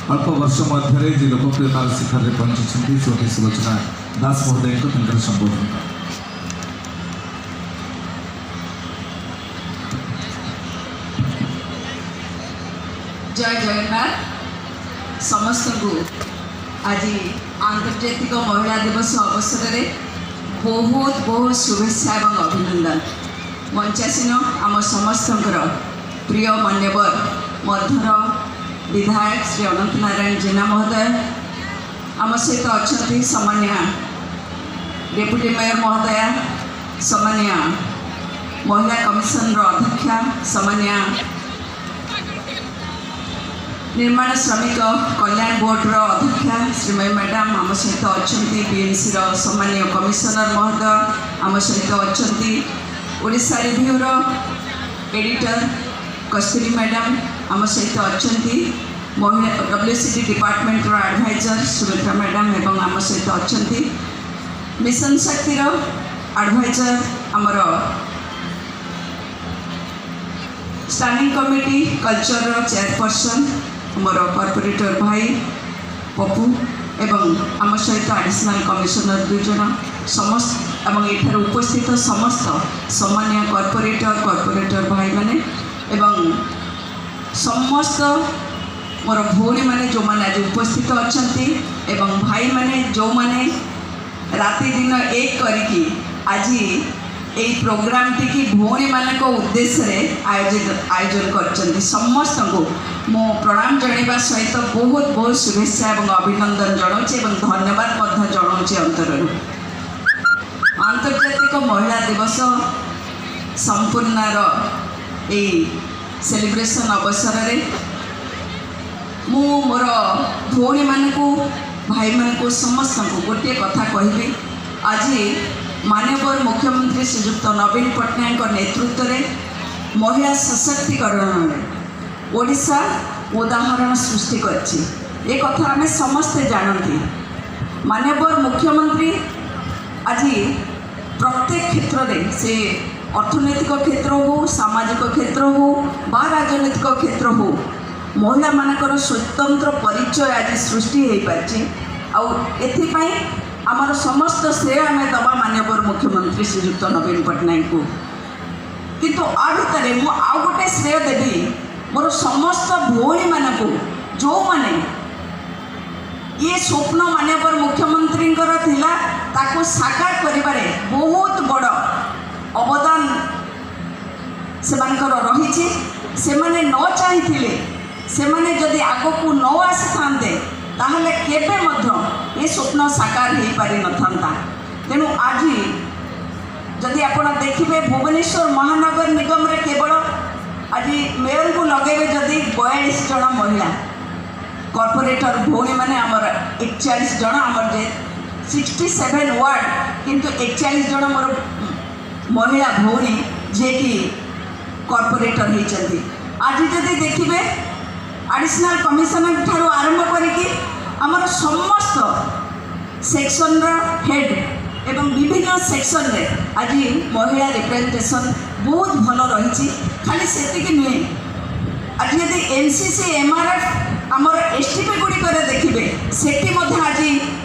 अल्प वर्ष मध्य जे लोकप्रियतार शिखर में पहुंची श्रीमती सुलोचना दास महोदय को संबोधन। जय जगन्नाथ समस्त को आज आंतर्जातिक महिला दिवस अवसर में बहुत बहुत शुभेच्छा एवं अभिनंदन। मंचासीन आम समस्त प्रिय मान्यवर मध्यर विधायक श्री अनंत नारायण जेना महोदय आम सहित अच्छा सामान्य डेप्यूटी मेयर महोदया सामान्य महिला कमिशन अध्यक्षा सामान्य निर्माण श्रमिक कल्याण बोर्ड अध्यक्षा श्रीमती मैडम आम सहित अच्छा बीएमसी सामान्य कमिशनर महोदय आम सहित अच्छा ओडिशा रिव्यूर एडिटर कस्तूरी मैडम आम सहित अच्छा महिला WCT department adviser Sumitra madam एवं आम सहित अच्छा मिशन शक्तिर एडवाइजर आमर स्टैंडिंग कमिटी कल्चर चेयरपर्सन आमर कॉर्पोरेटर भाई पप्पू एवं आम सहित एडिशनल कमिशनर 2 जन समस्त एवं एठार उपस्थित समस्त सामान्य कॉर्पोरेटर भाई माने एवं समस्त मोर भौणी मैंने जो मैंने आज उपस्थित अच्छा एवं भाई मैंने जो मैंने राति दिन एक करी आज यही प्रोग्राम टी भौणी मान उद्देश्य आयोजन कर समस्त को मो प्रणाम जनाइबा सहित बहुत बहुत शुभेच्छा एवं अभिनंदन जनाऊँ एवं धन्यवाद जनाऊँ अंतर। आंतर्जातिक महिला दिवस संपूर्णार सेलिब्रेशन अवसर में मु मोर भौणी मानक भाई मानक समस्त को गोटे कथा कहबी। आज माननीय मुख्यमंत्री श्रीजुक्त नवीन पट्टनायक नेतृत्व में महिला सशक्तिकरण में ओडिशा उदाहरण सृष्टि करछि कथा आम समस्ते जानती। माननीय मुख्यमंत्री आज प्रत्येक क्षेत्र में से अर्थनैतिक क्षेत्र हो सामाजिक क्षेत्र हो बा राजनैतिक क्षेत्र हो महिला मानकर स्वतंत्र परिचय आज सृष्टि हो पार्टी आउपाई आमर समस्त श्रेय आम दबा माननीय मुख्यमंत्री श्रीजुक्त नवीन पट्टनायक को किंतु आ भितर मु आउ गोटे श्रेय देवी मोर समस्त भौणी मानक जो माने ये स्वप्न माननीय मुख्यमंत्री ताको साकार करिबारे बहुत बड़ अवदान से रही से माने न चाहिए से माने जदि आग को न आसी थांते ताहले केबे मध्य ये स्वप्न साकार हो पारि न थांता। तेणु आज जदि आपण देखिबे भुवनेश्वर महानगर निगम रे केवल आज मेयर को लगेबे जदि 42 जन महिला कॉर्पोरेटर भौणी माने आमर 41 जन आमर जे 67 वार्ड किंतु 41 जन मोर महिला भौणी जे कि कॉर्पोरेटर होती। आज जदि देखिए एडिशनल कमिशनर ठारू आरंभ करिकी आमर समस्त सेक्शन हेड एवं विभिन्न सेक्शन रे आज महिला रिप्रेजेंटेशन बहुत भल रही। खाली सेतिक नुहे आज यदि NCC MRF आमर STP गुड़िक देखिए सेठी आज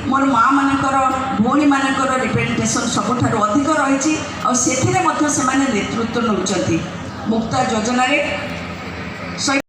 मोर माँ मानकर भौणी मानकर रिप्रेजेंटेशन सबुठ अधिक रही से नेतृत्व नौकरी मुक्ता योजन